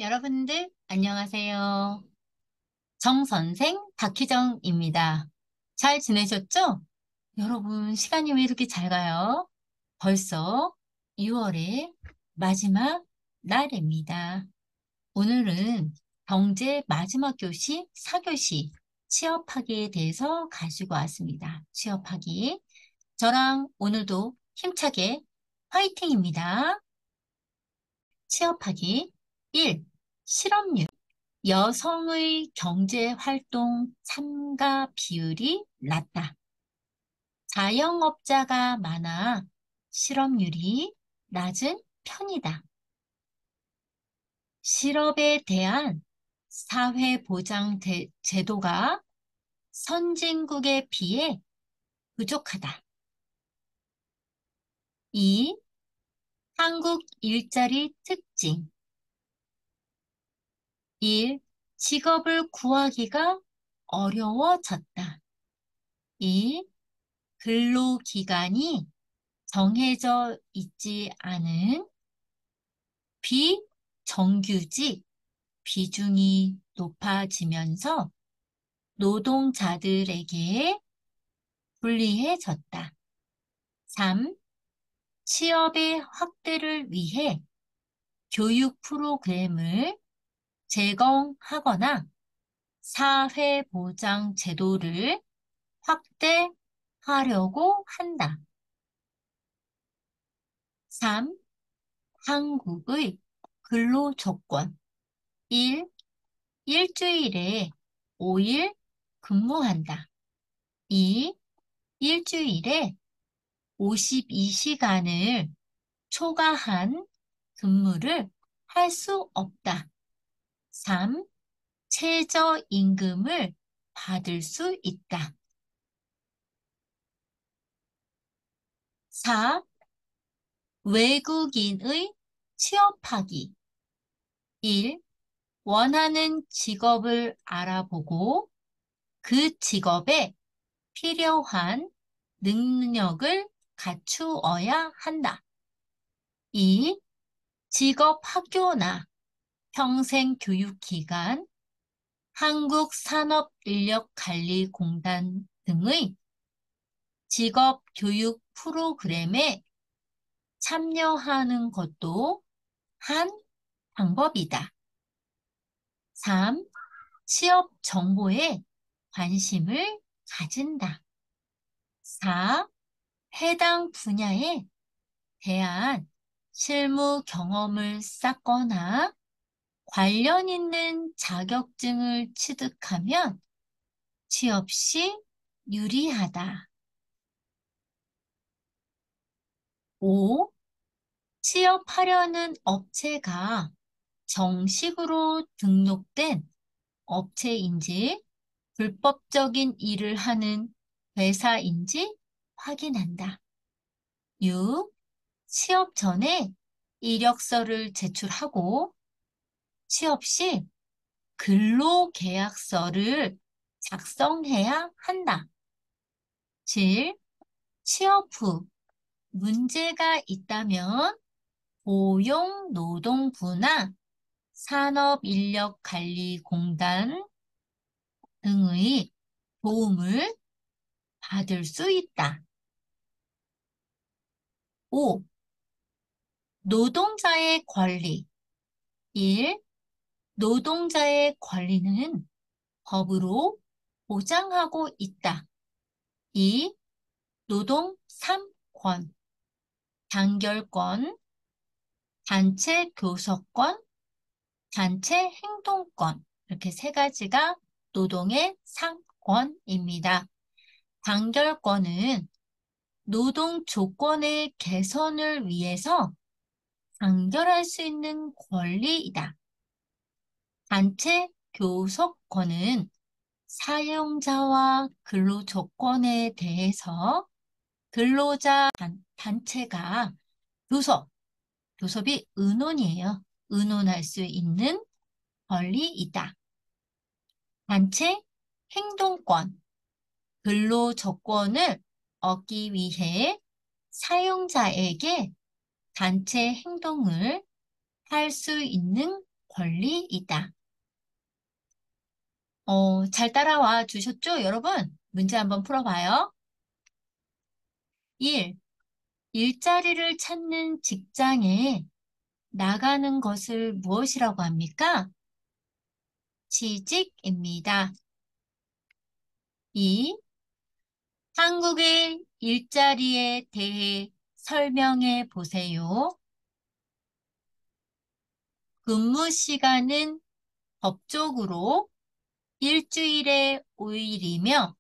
여러분들 안녕하세요. 정선생 박희정입니다. 잘 지내셨죠? 여러분 시간이 왜 이렇게 잘 가요? 벌써 6월의 마지막 날입니다. 오늘은 경제 마지막 교시 4교시 취업하기에 대해서 가지고 왔습니다. 취업하기. 저랑 오늘도 힘차게 화이팅입니다. 취업하기 1. 실업률. 여성의 경제활동 참가 비율이 낮다. 자영업자가 많아 실업률이 낮은 편이다. 실업에 대한 제도가 선진국에 비해 부족하다. 2. 한국 일자리 특징. 1. 직업을 구하기가 어려워졌다. 2. 근로기간이 정해져 있지 않은 비정규직 비중이 높아지면서 노동자들에게 불리해졌다. 3. 취업의 확대를 위해 교육 프로그램을 제공하거나 사회보장 제도를 확대하려고 한다. 3. 한국의 근로조건. 1. 일주일에 5일 근무한다. 2. 일주일에 52시간을 초과한 근무를 할 수 없다. 3. 최저임금을 받을 수 있다. 4. 외국인의 취업하기. 1. 원하는 직업을 알아보고 그 직업에 필요한 능력을 갖추어야 한다. 2. 직업학교나 평생교육기관, 한국산업인력관리공단 등의 직업교육 프로그램에 참여하는 것도 한 방법이다. 3. 취업 정보에 관심을 가진다. 4. 해당 분야에 대한 실무 경험을 쌓거나 관련 있는 자격증을 취득하면 취업 시 유리하다. 5. 취업하려는 업체가 정식으로 등록된 업체인지 불법적인 일을 하는 회사인지 확인한다. 6. 취업 전에 이력서를 제출하고 취업 시 근로계약서를 작성해야 한다. 7. 취업 후 문제가 있다면 고용노동부나 산업인력관리공단 등의 도움을 받을 수 있다. 5. 노동자의 권리. 1. 노동자의 권리는 법으로 보장하고 있다. 2. 노동 3권, 단결권, 단체 교섭권, 단체 행동권. 이렇게 세 가지가 노동의 상권입니다. 단결권은 노동 조건의 개선을 위해서 단결할 수 있는 권리이다. 단체 교섭권은 사용자와 근로 조건에 대해서 근로자 단체가 교섭이 의논이에요. 의논할 수 있는 권리이다. 단체 행동권, 근로 조건을 얻기 위해 사용자에게 단체 행동을 할 수 있는 권리이다. 잘 따라와 주셨죠, 여러분? 문제 한번 풀어봐요. 1. 일자리를 찾는 직장에 나가는 것을 무엇이라고 합니까? 취직입니다. 2. 한국의 일자리에 대해 설명해 보세요. 근무 시간은 법적으로 일주일에 5일이며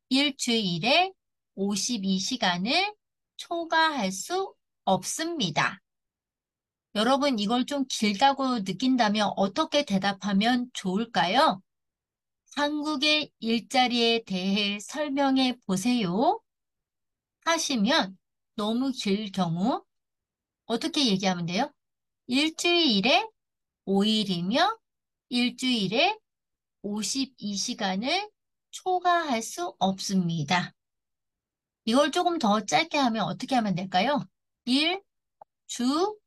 일주일에 52시간을 초과할 수 없습니다. 여러분, 이걸 좀 길다고 느낀다면 어떻게 대답하면 좋을까요? 한국의 일자리에 대해 설명해 보세요. 하시면 너무 길 경우 어떻게 얘기하면 돼요? 일주일에 5일이며 일주일에 52시간을 초과할 수 없습니다. 이걸 조금 더 짧게 하면 어떻게 하면 될까요? 일, 주,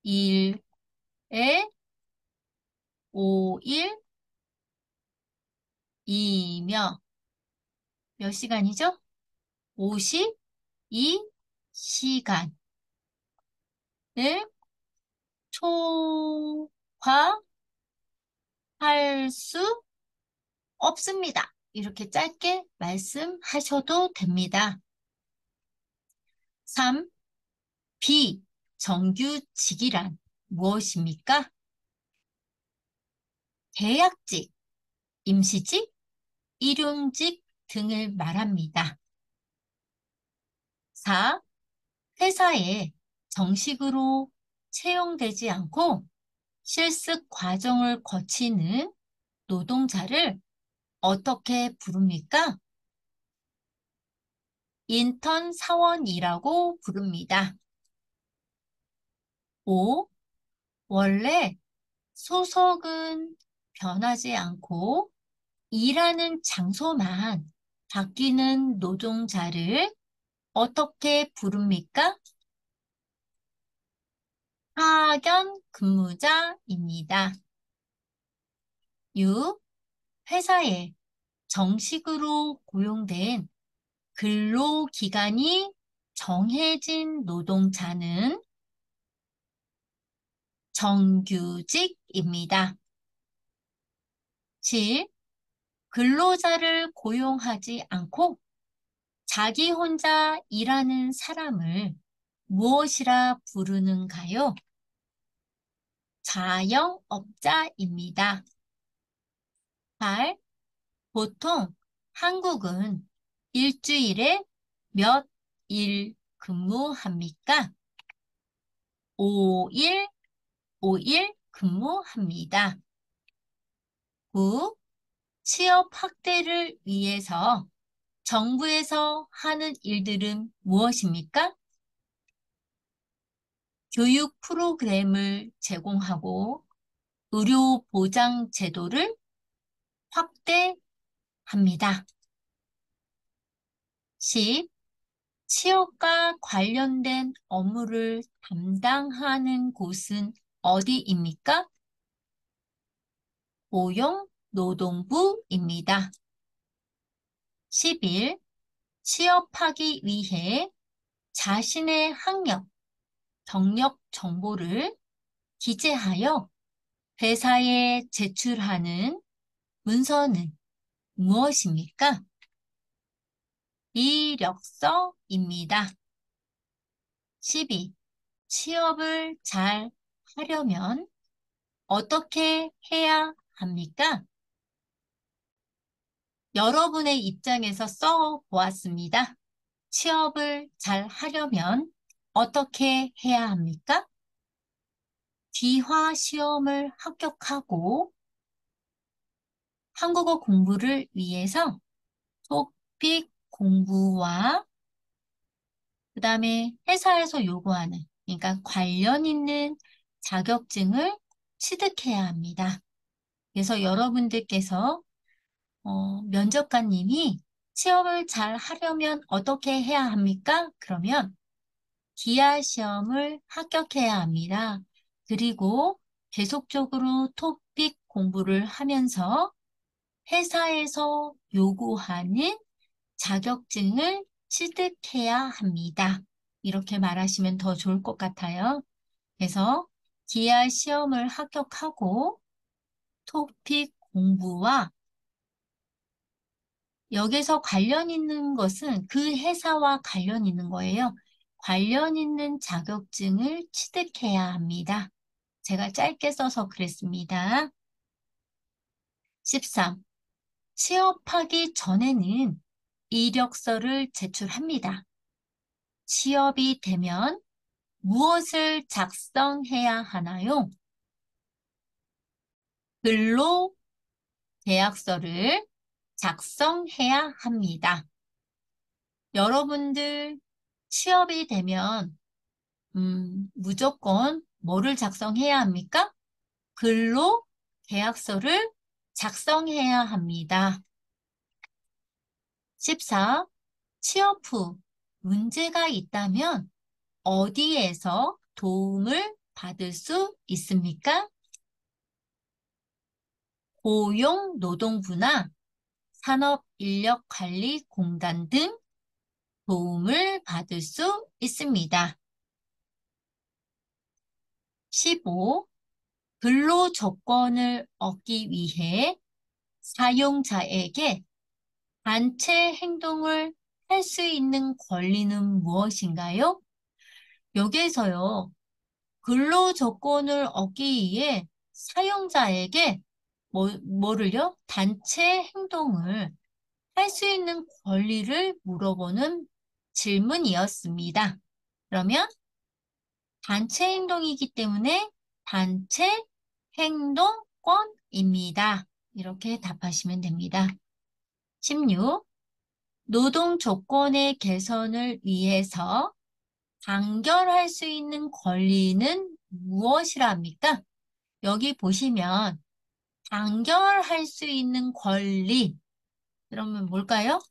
일에 5일이며 몇 시간이죠? 52시간을 초과할 수 없습니다. 이렇게 짧게 말씀하셔도 됩니다. 3. 비정규직이란 무엇입니까? 계약직, 임시직, 일용직 등을 말합니다. 4. 회사에 정식으로 채용되지 않고 실습 과정을 거치는 노동자를 어떻게 부릅니까? 인턴 사원이라고 부릅니다. 5. 원래 소속은 변하지 않고 일하는 장소만 바뀌는 노동자를 어떻게 부릅니까? 파견 근무자입니다. 6. 회사에 정식으로 고용된 근로기간이 정해진 노동자는 정규직입니다. 7. 근로자를 고용하지 않고 자기 혼자 일하는 사람을 무엇이라 부르는가요? 자영업자입니다. 8. 보통 한국은 일주일에 몇 일 근무합니까? 5일, 5일 근무합니다. 9. 취업 확대를 위해서 정부에서 하는 일들은 무엇입니까? 교육 프로그램을 제공하고 의료 보장 제도를 확대합니다. 10. 취업과 관련된 업무를 담당하는 곳은 어디입니까? 고용노동부입니다. 11. 취업하기 위해 자신의 학력, 경력 정보를 기재하여 회사에 제출하는 문서는 무엇입니까? 이력서입니다. 12. 취업을 잘 하려면 어떻게 해야 합니까? 여러분의 입장에서 써 보았습니다. 취업을 잘 하려면 어떻게 해야 합니까? 귀화 시험을 합격하고 한국어 공부를 위해서 토픽 공부와 그다음에 회사에서 요구하는 그러니까 관련 있는 자격증을 취득해야 합니다. 그래서 여러분들께서 면접관님이 취업을 잘 하려면 어떻게 해야 합니까? 그러면 기하 시험을 합격해야 합니다. 그리고 계속적으로 토픽 공부를 하면서 회사에서 요구하는 자격증을 취득해야 합니다. 이렇게 말하시면 더 좋을 것 같아요. 그래서 기아 시험을 합격하고 토픽 공부와 여기서 관련 있는 것은 그 회사와 관련 있는 거예요. 관련 있는 자격증을 취득해야 합니다. 제가 짧게 써서 그랬습니다. 13. 취업하기 전에는 이력서를 제출합니다. 취업이 되면 무엇을 작성해야 하나요? 근로 계약서를 작성해야 합니다. 여러분들 취업이 되면 무조건 뭐를 작성해야 합니까? 근로 계약서를 작성해야 합니다. 14. 취업 후 문제가 있다면 어디에서 도움을 받을 수 있습니까? 고용노동부나 산업인력관리공단 등 도움을 받을 수 있습니다. 15. 근로조건을 얻기 위해 사용자에게 단체 행동을 할 수 있는 권리는 무엇인가요? 여기에서요, 근로조건을 얻기 위해 사용자에게 뭐를요? 단체 행동을 할 수 있는 권리를 물어보는 질문이었습니다. 그러면 단체 행동이기 때문에 단체 행동권입니다. 이렇게 답하시면 됩니다. 16. 노동 조건의 개선을 위해서 단결할 수 있는 권리는 무엇이라 합니까? 여기 보시면 단결할 수 있는 권리, 그러면 뭘까요?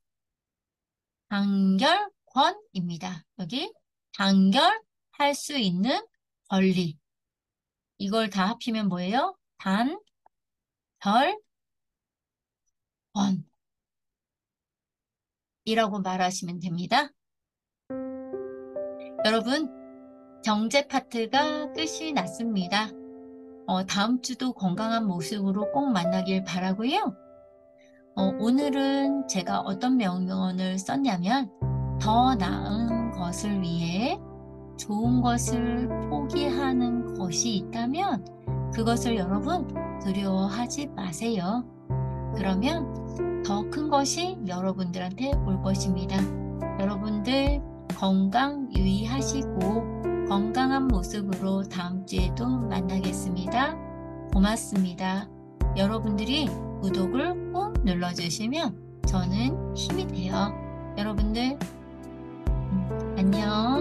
단결권입니다. 여기 단결할 수 있는 권리. 이걸 다 합치면 뭐예요? 단결권이라고 말하시면 됩니다. 여러분, 경제 파트가 끝이 났습니다. 다음 주도 건강한 모습으로 꼭 만나길 바라고요. 오늘은 제가 어떤 명언을 썼냐면 더 나은 것을 위해 좋은 것을 포기하는 것이 있다면 그것을 여러분 두려워하지 마세요. 그러면 더 큰 것이 여러분들한테 올 것입니다. 여러분들 건강 유의하시고 건강한 모습으로 다음 주에도 만나겠습니다. 고맙습니다. 여러분들이 구독을 꾹 눌러주시면 저는 힘이 돼요. 여러분들 안녕.